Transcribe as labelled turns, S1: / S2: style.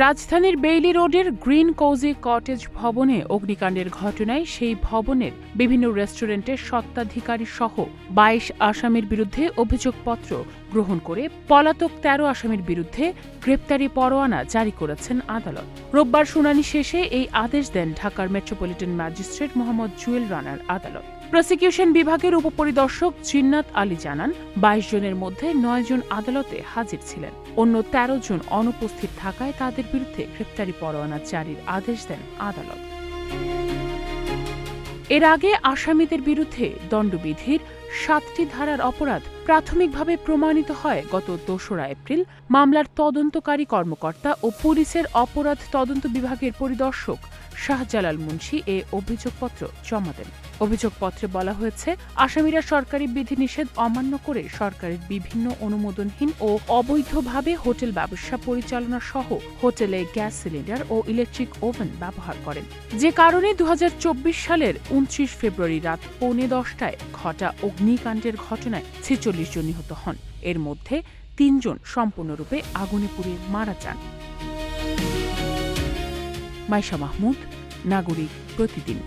S1: রাজধানীর বেইলি রোডের green cosy cottage ভবনে অগ্নিকাণ্ডের ঘটনায় সেই ভবনের বিভিন্ন রেস্টুরেন্টের স্বত্বাধিকারী সহ ২২ আসামির বিরুদ্ধে অভিযোগপত্র গ্রহণ করে পলাতক ১৩ আসামির বিরুদ্ধে গ্রেপ্তারি পরোয়ানা জারি করেছেন আদালত। রোববার শুনানি শেষে এই আদেশ দেন ঢাকার মেট্রোপলিটন ম্যাজিস্ট্রেট মোহাম্মদ জুয়েল রানার আদালত। প্রসিকিউশন বিভাগের উপপরিদর্শক জিন্নাত আলী জানান, ২২ জনের মধ্যে ৯ জন আদালতে হাজির ছিলেন। অন্য ১৩ জন অনুপস্থিত থাকায় তাদের বিরুদ্ধে গ্রেপ্তারি পরোয়ানা জারির আদেশ দেন আদালত। এর আগে আসামিদের বিরুদ্ধে দণ্ডবিধির ৭টি ধারার অপরাধ প্রাথমিকভাবে প্রমাণিত হয় গত ২রা এপ্রিল। মামলার তদন্তকারী কর্মকর্তা ও পুলিশের অপরাধ তদন্ত বিভাগের পরিদর্শক শাহজালাল মুন্সি এ অভিযোগপত্র জমা দেন। অভিযোগপত্রে বলা হয়েছে, আসামিরা সরকারি বিধিনিষেধ অমান্য করে সরকারের বিভিন্ন অনুমোদনহীন ও অবৈধভাবে হোটেল ব্যবসা পরিচালনা সহ হোটেলে গ্যাস সিলিন্ডার ও ইলেকট্রিক ওভেন ব্যবহার করেন, যে কারণে ২০২৪ সালের ২৯ ফেব্রুয়ারি রাত ১:১০টায় ঘটা অগ্নিকাণ্ডের ঘটনায় ৪৬ জন নিহত হন। এর মধ্যে ৩ জন সম্পূর্ণরূপে আগুনে পুড়ে মারা যান। মাইশা মাহমুদ, নাগরিক প্রতিদিন।